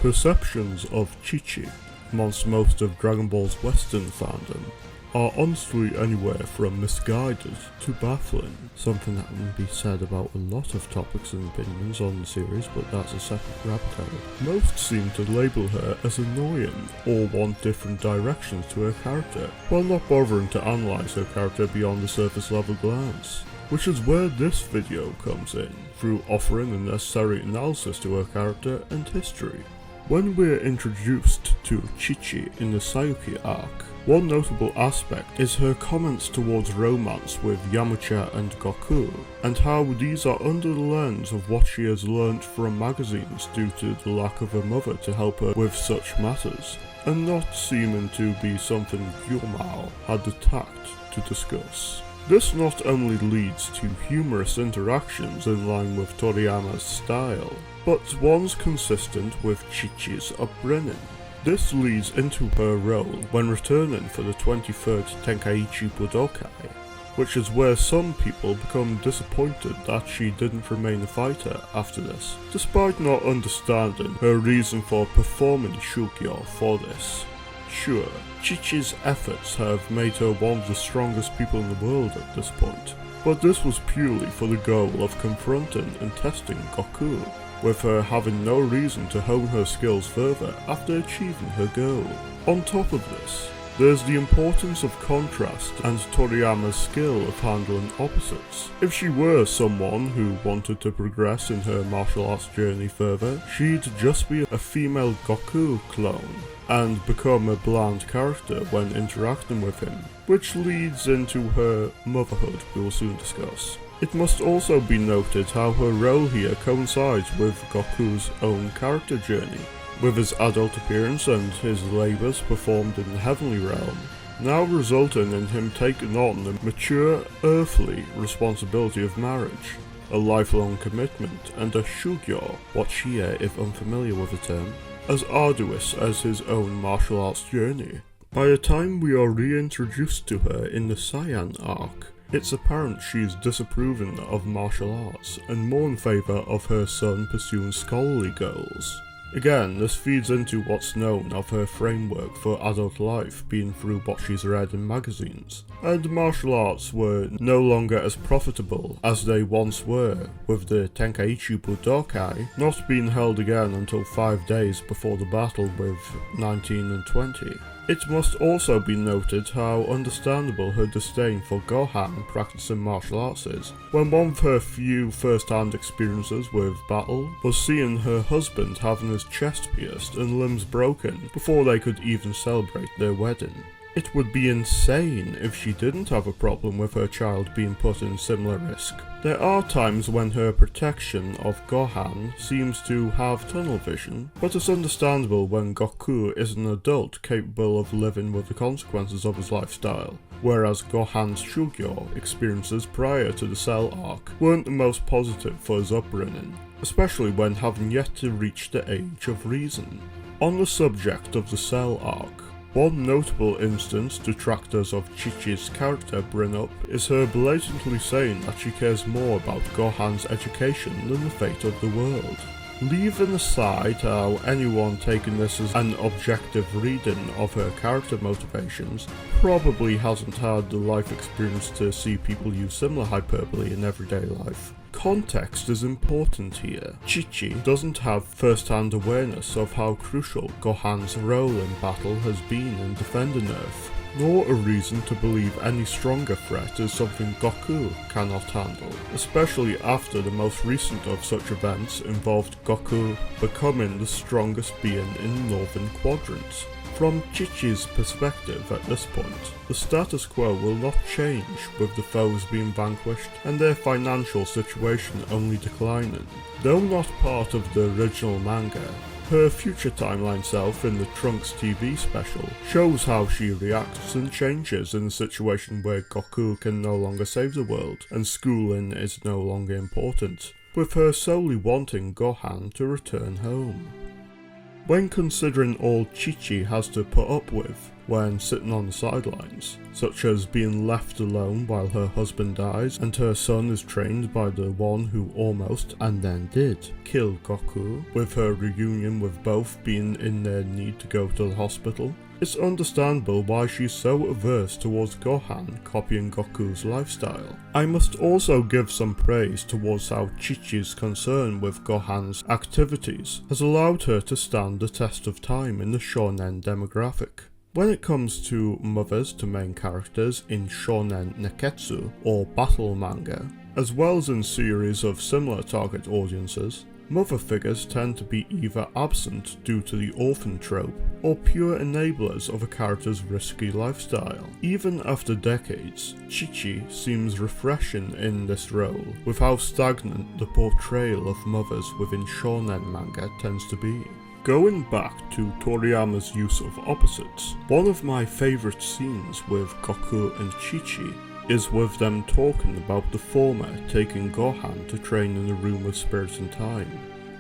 Perceptions of Chichi amongst most of Dragon Ball's Western fandom are honestly anywhere from misguided to baffling, something that can be said about a lot of topics and opinions on the series, but that's a separate rabbit hole. Most seem to label her as annoying or want different directions to her character, while not bothering to analyse her character beyond the surface level glance. Which is where this video comes in, through offering a necessary analysis to her character and history. When we're introduced to Chichi in the Sayuki arc, one notable aspect is her comments towards romance with Yamcha and Goku, and how these are under the lens of what she has learnt from magazines due to the lack of a mother to help her with such matters, and not seeming to be something Gyomao had the tact to discuss. This not only leads to humorous interactions in line with Toriyama's style, but ones consistent with Chichi's upbringing. This leads into her role when returning for the 23rd Tenkaichi Budokai, which is where some people become disappointed that she didn't remain a fighter after this, despite not understanding her reason for performing Shugyo for this. Sure, Chichi's efforts have made her one of the strongest people in the world at this point, but this was purely for the goal of confronting and testing Goku, with her having no reason to hone her skills further after achieving her goal. On top of this, there's the importance of contrast and Toriyama's skill of handling opposites. If she were someone who wanted to progress in her martial arts journey further, she'd just be a female Goku clone, and become a bland character when interacting with him, which leads into her motherhood we will soon discuss. It must also be noted how her role here coincides with Goku's own character journey, with his adult appearance and his labours performed in the heavenly realm, now resulting in him taking on the mature, earthly responsibility of marriage, a lifelong commitment, and a shugyo, whatchie if unfamiliar with the term, as arduous as his own martial arts journey. By the time we are reintroduced to her in the Saiyan arc, it's apparent she is disapproving of martial arts and more in favour of her son pursuing scholarly goals. Again, this feeds into what's known of her framework for adult life being through what she's read in magazines, and martial arts were no longer as profitable as they once were, with the Tenkaichi Budokai not being held again until 5 days before the battle with 19 and 20. It must also be noted how understandable her disdain for Gohan practicing martial arts is, when one of her few first-hand experiences with battle was seeing her husband having his chest pierced and limbs broken before they could even celebrate their wedding. It would be insane if she didn't have a problem with her child being put in similar risk. There are times when her protection of Gohan seems to have tunnel vision, but it's understandable when Goku is an adult capable of living with the consequences of his lifestyle, whereas Gohan's Shugyo experiences prior to the Cell arc weren't the most positive for his upbringing, especially when having yet to reach the age of reason. On the subject of the Cell arc, one notable instance detractors of Chichi's character bring up is her blatantly saying that she cares more about Gohan's education than the fate of the world. Leaving aside how anyone taking this as an objective reading of her character motivations probably hasn't had the life experience to see people use similar hyperbole in everyday life, context is important here. Chichi doesn't have first-hand awareness of how crucial Gohan's role in battle has been in defending Earth, nor a reason to believe any stronger threat is something Goku cannot handle, especially after the most recent of such events involved Goku becoming the strongest being in the Northern Quadrant. From Chichi's perspective at this point, the status quo will not change with the foes being vanquished and their financial situation only declining. Though not part of the original manga, her future timeline self in the Trunks TV special shows how she reacts and changes in a situation where Goku can no longer save the world and schooling is no longer important, with her solely wanting Gohan to return home. When considering all Chichi has to put up with when sitting on the sidelines, such as being left alone while her husband dies and her son is trained by the one who almost, and then did, kill Goku, with her reunion with both being in their need to go to the hospital, it's understandable why she's so averse towards Gohan copying Goku's lifestyle. I must also give some praise towards how Chichi's concern with Gohan's activities has allowed her to stand the test of time in the shonen demographic. When it comes to mothers to main characters in shonen neketsu or battle manga, as well as in series of similar target audiences, mother figures tend to be either absent due to the orphan trope or pure enablers of a character's risky lifestyle. Even after decades, Chichi seems refreshing in this role, with how stagnant the portrayal of mothers within shonen manga tends to be. Going back to Toriyama's use of opposites, one of my favourite scenes with Goku and Chichi is with them talking about the former taking Gohan to train in the Room of Spirit and Time,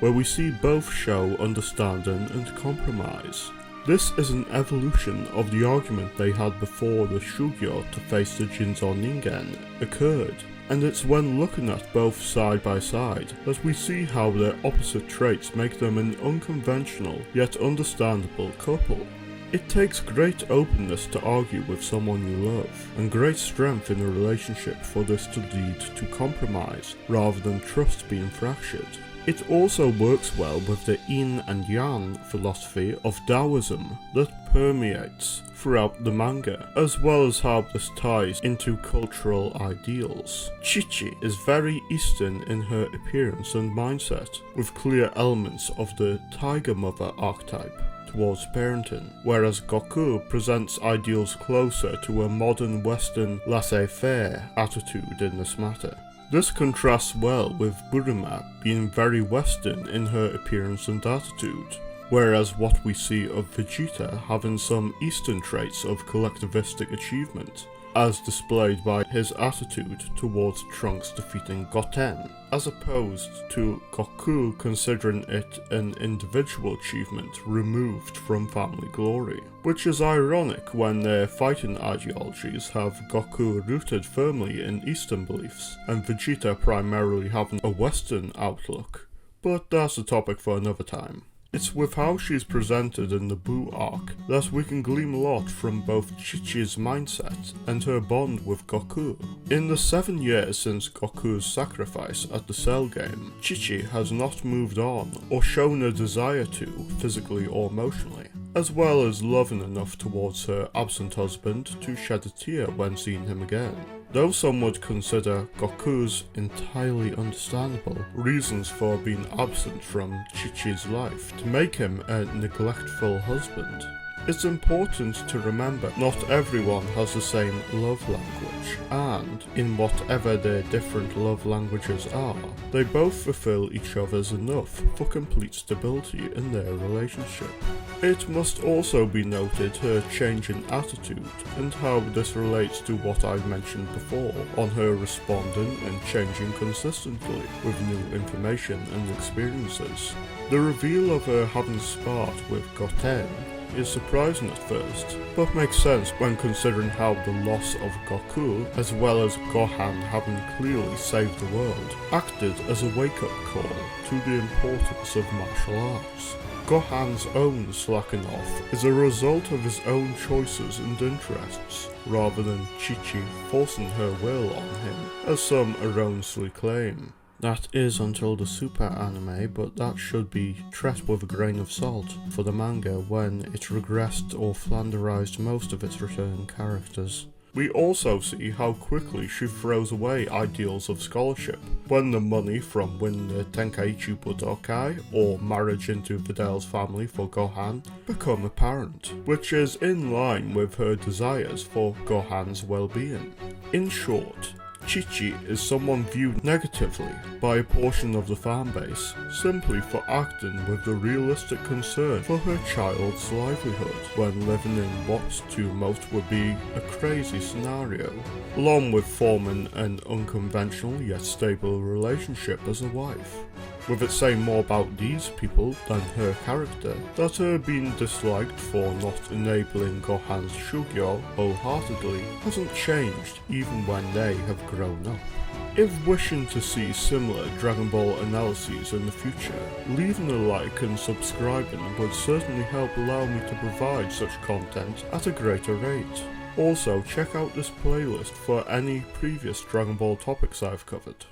where we see both show understanding and compromise. This is an evolution of the argument they had before the Shugyo to face the Jinzo Ningen occurred, and it's when looking at both side by side that we see how their opposite traits make them an unconventional yet understandable couple. It takes great openness to argue with someone you love, and great strength in a relationship for this to lead to compromise, rather than trust being fractured. It also works well with the yin and yang philosophy of Taoism that permeates throughout the manga, as well as how this ties into cultural ideals. Chichi is very Eastern in her appearance and mindset, with clear elements of the Tiger Mother archetype towards parenting, whereas Goku presents ideals closer to a modern Western laissez-faire attitude in this matter. This contrasts well with Buruma being very Western in her appearance and attitude, whereas what we see of Vegeta having some Eastern traits of collectivistic achievement, as displayed by his attitude towards Trunks defeating Goten, as opposed to Goku considering it an individual achievement removed from family glory, which is ironic when their fighting ideologies have Goku rooted firmly in Eastern beliefs, and Vegeta primarily having a Western outlook, but that's a topic for another time. It's with how she's presented in the Buu arc that we can glean a lot from both Chichi's mindset and her bond with Goku. In the 7 years since Goku's sacrifice at the Cell game, Chichi has not moved on or shown a desire to, physically or emotionally, as well as loving enough towards her absent husband to shed a tear when seeing him again. Though some would consider Goku's entirely understandable reasons for being absent from Chichi's life to make him a neglectful husband, it's important to remember not everyone has the same love language, and in whatever their different love languages are, they both fulfill each other's enough for complete stability in their relationship. It must also be noted her change in attitude and how this relates to what I mentioned before on her responding and changing consistently with new information and experiences. The reveal of her having sparred with Goten is surprising at first, but makes sense when considering how the loss of Goku, as well as Gohan having clearly saved the world, acted as a wake-up call to the importance of martial arts. Gohan's own slacking off is a result of his own choices and interests, rather than Chichi forcing her will on him, as some erroneously claim. That is until the Super anime, but that should be treated with a grain of salt for the manga when it regressed or flanderized most of its returning characters. We also see how quickly she throws away ideals of scholarship when the money from winning the Tenkaichi Budokai or marriage into Vidal's family for Gohan become apparent, which is in line with her desires for Gohan's well-being. In short, Chichi is someone viewed negatively by a portion of the fanbase simply for acting with the realistic concern for her child's livelihood when living in what to most would be a crazy scenario, along with forming an unconventional yet stable relationship as a wife. with it saying more about these people than her character, that her being disliked for not enabling Gohan's Shugyo wholeheartedly hasn't changed even when they have grown up. If wishing to see similar Dragon Ball analyses in the future, leaving a like and subscribing would certainly help allow me to provide such content at a greater rate. Also, check out this playlist for any previous Dragon Ball topics I've covered.